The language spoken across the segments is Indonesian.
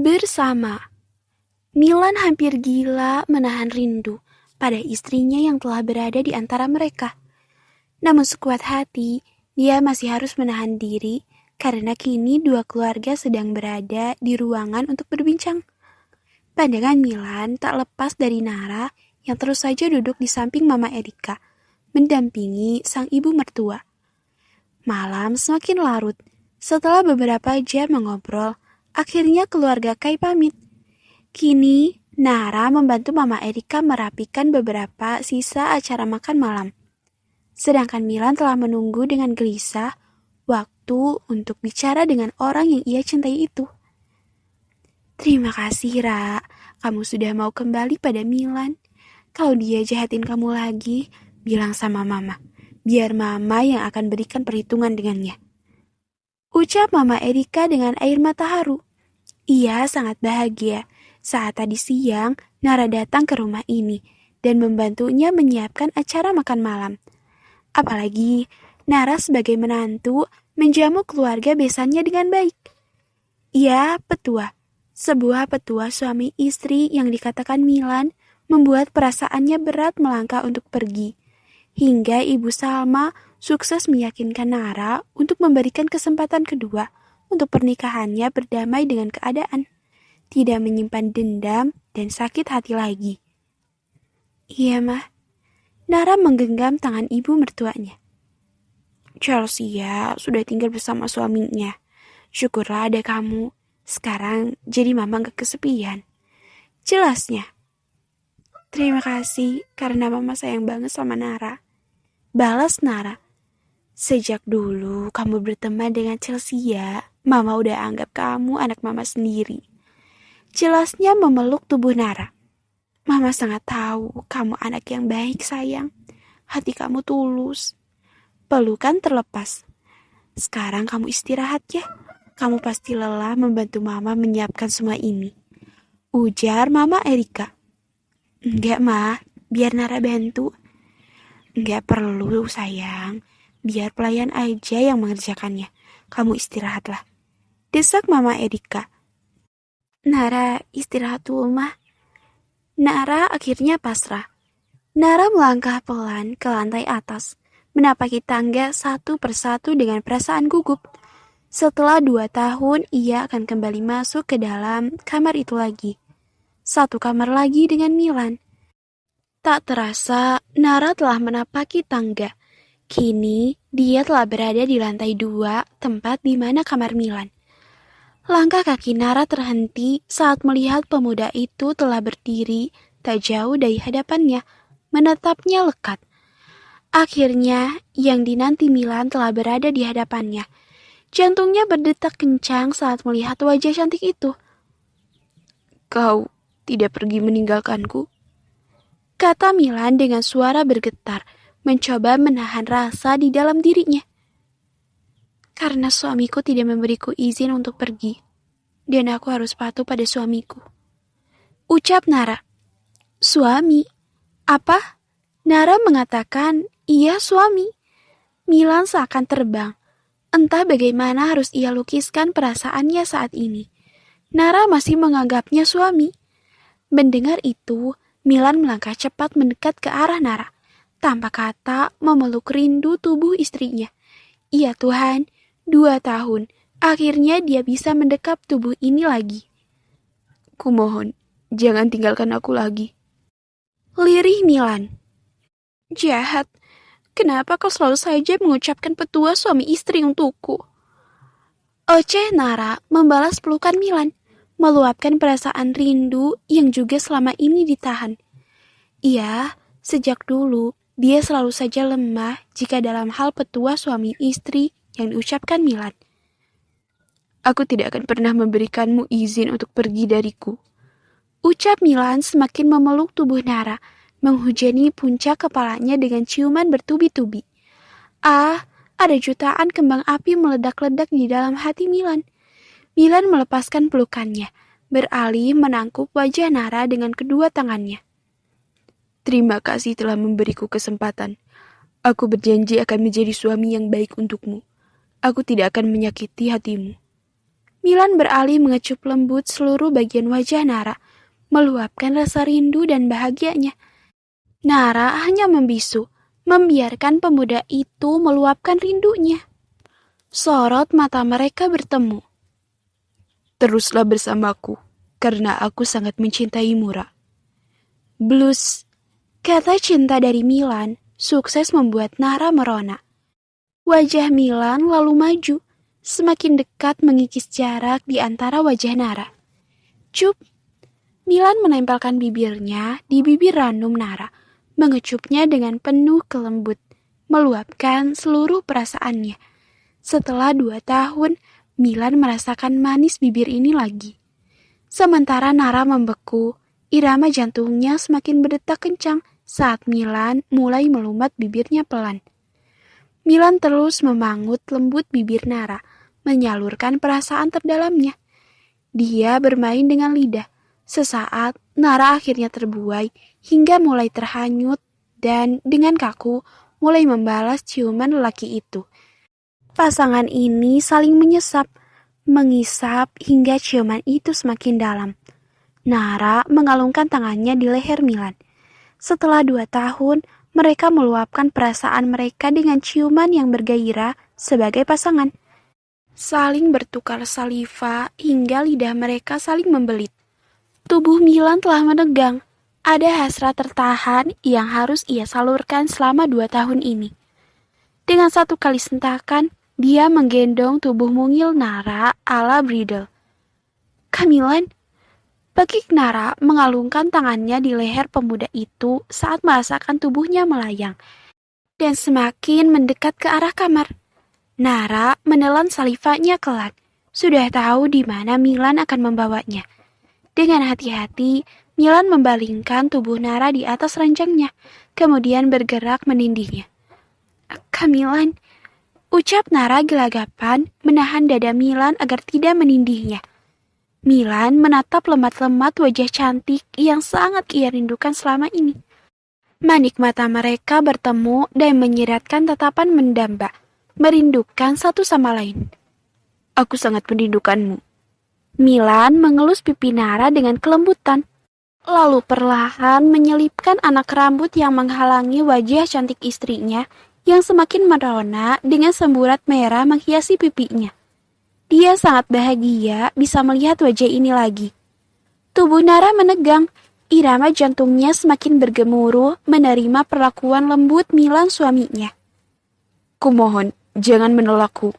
Bersama, Milan hampir gila menahan rindu pada istrinya yang telah berada di antara mereka. Namun sekuat hati, dia masih harus menahan diri karena kini dua keluarga sedang berada di ruangan untuk berbincang. Pandangan Milan tak lepas dari Nara yang terus saja duduk di samping Mama Erika, mendampingi sang ibu mertua. Malam semakin larut. Setelah beberapa jam mengobrol, akhirnya keluarga Kai pamit. Kini, Nara membantu Mama Erika merapikan beberapa sisa acara makan malam. Sedangkan Milan telah menunggu dengan gelisah waktu untuk bicara dengan orang yang ia cintai itu. Terima kasih, Ra. Kamu sudah mau kembali pada Milan. Kalau dia jahatin kamu lagi, bilang sama Mama. Biar Mama yang akan berikan perhitungan dengannya. Ucap Mama Erika dengan air mata haru. Ia sangat bahagia saat tadi siang Nara datang ke rumah ini dan membantunya menyiapkan acara makan malam. Apalagi Nara sebagai menantu menjamu keluarga besannya dengan baik. Ia petua, sebuah petua suami istri yang dikatakan Milan membuat perasaannya berat melangkah untuk pergi. Hingga Ibu Salma sukses meyakinkan Nara untuk memberikan kesempatan kedua untuk pernikahannya berdamai dengan keadaan, tidak menyimpan dendam dan sakit hati lagi. Iya, Mah. Nara menggenggam tangan ibu mertuanya. Chelsea sudah tinggal bersama suaminya. Syukurlah ada kamu. Sekarang jadi mama gak kesepian. Jelasnya. Terima kasih karena mama sayang banget sama Nara. Balas Nara. Sejak dulu kamu berteman dengan Chelsea, Mama udah anggap kamu anak mama sendiri. Jelasnya memeluk tubuh Nara. Mama sangat tahu kamu anak yang baik, sayang. Hati kamu tulus. Pelukan terlepas. Sekarang kamu istirahat ya. Kamu pasti lelah membantu Mama menyiapkan semua ini. Ujar Mama Erika. Enggak, Ma. Biar Nara bantu. Enggak perlu, sayang. Biar pelayan aja yang mengerjakannya. Kamu istirahatlah. Desak Mama Erika. Nara, istirahat dulu, Mah. Nara akhirnya pasrah. Nara melangkah pelan ke lantai atas, menapaki tangga satu persatu dengan perasaan gugup. Setelah 2 tahun, ia akan kembali masuk ke dalam kamar itu lagi. Satu kamar lagi dengan Milan. Tak terasa, Nara telah menapaki tangga. Kini, dia telah berada di lantai 2, tempat di mana kamar Milan. Langkah kaki Nara terhenti saat melihat pemuda itu telah berdiri tak jauh dari hadapannya, menatapnya lekat. Akhirnya, yang dinanti Milan telah berada di hadapannya. Jantungnya berdetak kencang saat melihat wajah cantik itu. Kau tidak pergi meninggalkanku? Kata Milan dengan suara bergetar, mencoba menahan rasa di dalam dirinya. Karena suamiku tidak memberiku izin untuk pergi, dan aku harus patuh pada suamiku. Ucap Nara. Suami? Apa? Nara mengatakan, iya suami. Milan seakan terbang. Entah bagaimana harus ia lukiskan perasaannya saat ini. Nara masih menganggapnya suami. Mendengar itu, Milan melangkah cepat mendekat ke arah Nara. Tanpa kata memeluk rindu tubuh istrinya. Iya Tuhan, 2 tahun, akhirnya dia bisa mendekap tubuh ini lagi. Kumohon, jangan tinggalkan aku lagi. Lirih Milan. Jahat, kenapa kau selalu saja mengucapkan petua suami istri untukku? Oceh Nara membalas pelukan Milan, meluapkan perasaan rindu yang juga selama ini ditahan. Iya, sejak dulu, dia selalu saja lemah jika dalam hal petua suami istri yang diucapkan Milan. Aku tidak akan pernah memberikanmu izin untuk pergi dariku. Ucap Milan semakin memeluk tubuh Nara, menghujani puncak kepalanya dengan ciuman bertubi-tubi. Ah, ada jutaan kembang api meledak-ledak di dalam hati Milan. Milan melepaskan pelukannya, beralih menangkup wajah Nara dengan kedua tangannya. Terima kasih telah memberiku kesempatan. Aku berjanji akan menjadi suami yang baik untukmu. Aku tidak akan menyakiti hatimu. Milan beralih mengecup lembut seluruh bagian wajah Nara, meluapkan rasa rindu dan bahagianya. Nara hanya membisu, membiarkan pemuda itu meluapkan rindunya. Sorot mata mereka bertemu. Teruslah bersamaku, karena aku sangat mencintaimu, Ra. Blues, kata cinta dari Milan, sukses membuat Nara merona. Wajah Milan lalu maju, semakin dekat mengikis jarak di antara wajah Nara. Cup, Milan menempelkan bibirnya di bibir random Nara, mengecupnya dengan penuh kelembut, meluapkan seluruh perasaannya. Setelah 2 tahun, Milan merasakan manis bibir ini lagi. Sementara Nara membeku, irama jantungnya semakin berdetak kencang saat Milan mulai melumat bibirnya pelan. Milan terus memangut lembut bibir Nara, menyalurkan perasaan terdalamnya. Dia bermain dengan lidah. Sesaat, Nara akhirnya terbuai hingga mulai terhanyut dan dengan kaku mulai membalas ciuman lelaki itu. Pasangan ini saling menyesap, mengisap hingga ciuman itu semakin dalam. Nara mengalungkan tangannya di leher Milan. Setelah 2 tahun, mereka meluapkan perasaan mereka dengan ciuman yang bergairah sebagai pasangan. Saling bertukar saliva hingga lidah mereka saling membelit. Tubuh Milan telah menegang. Ada hasrat tertahan yang harus ia salurkan selama 2 tahun ini. Dengan 1 kali sentakan, dia menggendong tubuh mungil Nara ala bridal. Milan, Bekik Nara mengalungkan tangannya di leher pemuda itu saat merasakan tubuhnya melayang dan semakin mendekat ke arah kamar. Nara menelan salivanya kelak. Sudah tahu di mana Milan akan membawanya. Dengan hati-hati, Milan membalingkan tubuh Nara di atas ranjangnya, kemudian bergerak menindihnya. Milan, ucap Nara gelagapan menahan dada Milan agar tidak menindihnya. Milan menatap lemat-lemat wajah cantik yang sangat ia rindukan selama ini. Manik mata mereka bertemu dan menyiratkan tatapan mendamba, merindukan satu sama lain. Aku sangat merindukanmu. Milan mengelus pipi Nara dengan kelembutan, lalu perlahan menyelipkan anak rambut yang menghalangi wajah cantik istrinya yang semakin merona dengan semburat merah menghiasi pipinya. Dia sangat bahagia bisa melihat wajah ini lagi. Tubuh Nara menegang, irama jantungnya semakin bergemuruh menerima perlakuan lembut Milan suaminya. Kumohon, jangan menolakku,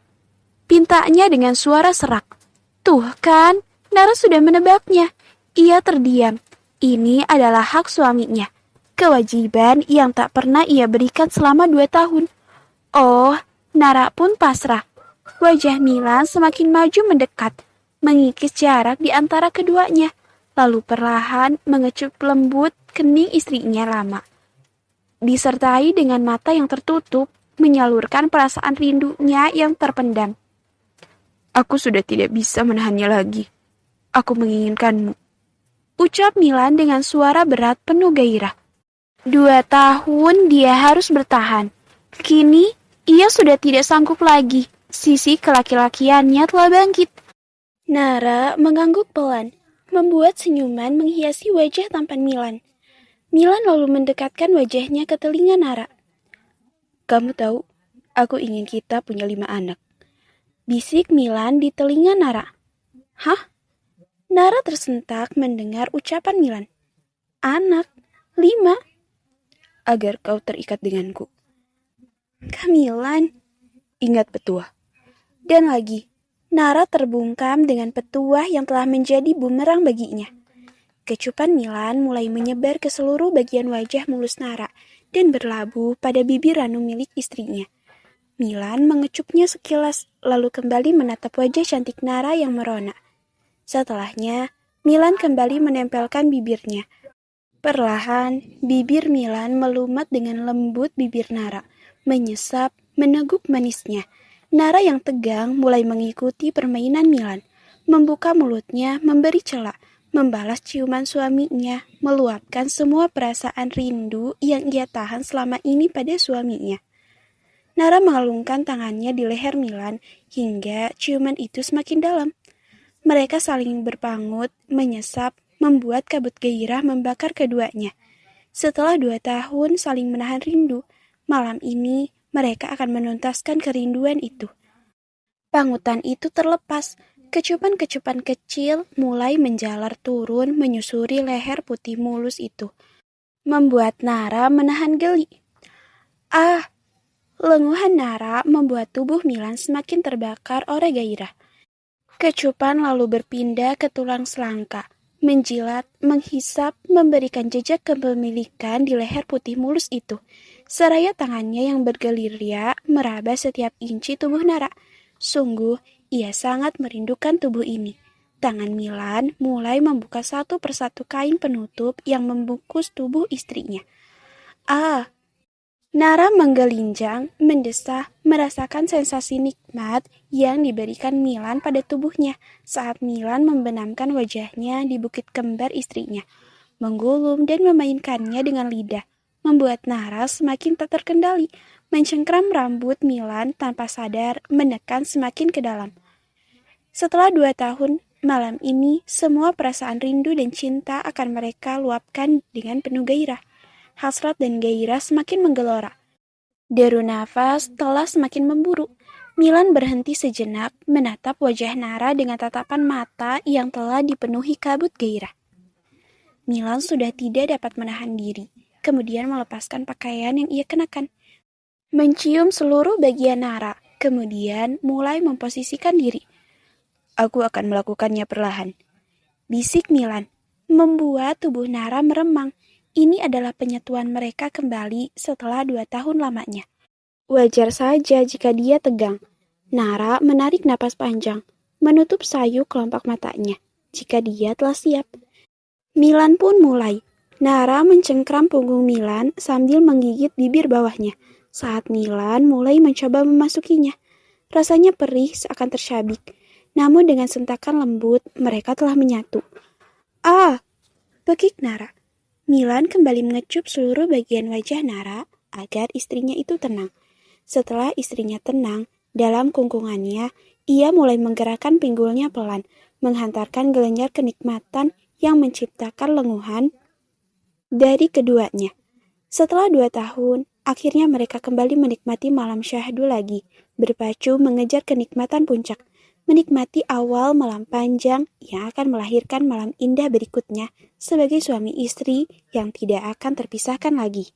pintanya dengan suara serak. Tuh kan, Nara sudah menebaknya. Ia terdiam. Ini adalah hak suaminya. Kewajiban yang tak pernah ia berikan selama 2 tahun. Oh, Nara pun pasrah. Wajah Milan semakin maju mendekat, mengikis jarak di antara keduanya, lalu perlahan mengecup lembut kening istrinya lama. Disertai dengan mata yang tertutup, menyalurkan perasaan rindunya yang terpendam. Aku sudah tidak bisa menahannya lagi. Aku menginginkanmu, ucap Milan dengan suara berat penuh gairah. 2 tahun dia harus bertahan. Kini, ia sudah tidak sanggup lagi. Sisi kelaki-lakiannya telah bangkit. Nara mengangguk pelan, membuat senyuman menghiasi wajah tampan Milan. Milan lalu mendekatkan wajahnya ke telinga Nara. Kamu tahu, aku ingin kita punya 5 anak. Bisik Milan di telinga Nara. Hah? Nara tersentak mendengar ucapan Milan. Anak? 5? Agar kau terikat denganku. Milan, ingat petuah. Dan lagi, Nara terbungkam dengan petuah yang telah menjadi bumerang baginya. Kecupan Milan mulai menyebar ke seluruh bagian wajah mulus Nara dan berlabuh pada bibir ranu milik istrinya. Milan mengecupnya sekilas, lalu kembali menatap wajah cantik Nara yang merona. Setelahnya, Milan kembali menempelkan bibirnya. Perlahan, bibir Milan melumat dengan lembut bibir Nara, menyesap, meneguk manisnya. Nara yang tegang mulai mengikuti permainan Milan, membuka mulutnya, memberi celah, membalas ciuman suaminya, meluapkan semua perasaan rindu yang ia tahan selama ini pada suaminya. Nara mengalungkan tangannya di leher Milan hingga ciuman itu semakin dalam. Mereka saling berpangut, menyesap, membuat kabut gairah membakar keduanya. Setelah 2 tahun saling menahan rindu, malam ini mereka akan menuntaskan kerinduan itu. Pangutan itu terlepas. Kecupan-kecupan kecil mulai menjalar turun menyusuri leher putih mulus itu, membuat Nara menahan geli. Ah, lenguhan Nara membuat tubuh Milan semakin terbakar oleh gairah. Kecupan lalu berpindah ke tulang selangka, menjilat, menghisap, memberikan jejak kepemilikan di leher putih mulus itu. Seraya tangannya yang bergerilya meraba setiap inci tubuh Nara. Sungguh, ia sangat merindukan tubuh ini. Tangan Milan mulai membuka satu persatu kain penutup yang membungkus tubuh istrinya. Ah, Nara menggelinjang, mendesah, merasakan sensasi nikmat yang diberikan Milan pada tubuhnya saat Milan membenamkan wajahnya di bukit kembar istrinya, menggulung dan memainkannya dengan lidah, membuat Nara semakin tak terkendali, mencengkram rambut Milan tanpa sadar menekan semakin ke dalam. Setelah 2 tahun, malam ini semua perasaan rindu dan cinta akan mereka luapkan dengan penuh gairah. Hasrat dan gairah semakin menggelora. Deru nafas telah semakin memburu. Milan berhenti sejenak menatap wajah Nara dengan tatapan mata yang telah dipenuhi kabut gairah. Milan sudah tidak dapat menahan diri, kemudian melepaskan pakaian yang ia kenakan. Mencium seluruh bagian Nara, kemudian mulai memposisikan diri. Aku akan melakukannya perlahan, bisik Milan, membuat tubuh Nara meremang. Ini adalah penyatuan mereka kembali setelah 2 tahun lamanya. Wajar saja jika dia tegang. Nara menarik napas panjang, menutup sayu kelopak matanya. Jika dia telah siap, Milan pun mulai. Nara mencengkram punggung Milan sambil menggigit bibir bawahnya. Saat Milan mulai mencoba memasukinya, rasanya perih seakan tercabik. Namun dengan sentakan lembut, mereka telah menyatu. Ah, bekik Nara. Milan kembali mengecup seluruh bagian wajah Nara agar istrinya itu tenang. Setelah istrinya tenang, dalam kungkungannya, ia mulai menggerakkan pinggulnya pelan, menghantarkan gelenjar kenikmatan yang menciptakan lenguhan dari keduanya. Setelah 2 tahun, akhirnya mereka kembali menikmati malam syahdu lagi, berpacu mengejar kenikmatan puncak, menikmati awal malam panjang yang akan melahirkan malam indah berikutnya sebagai suami istri yang tidak akan terpisahkan lagi.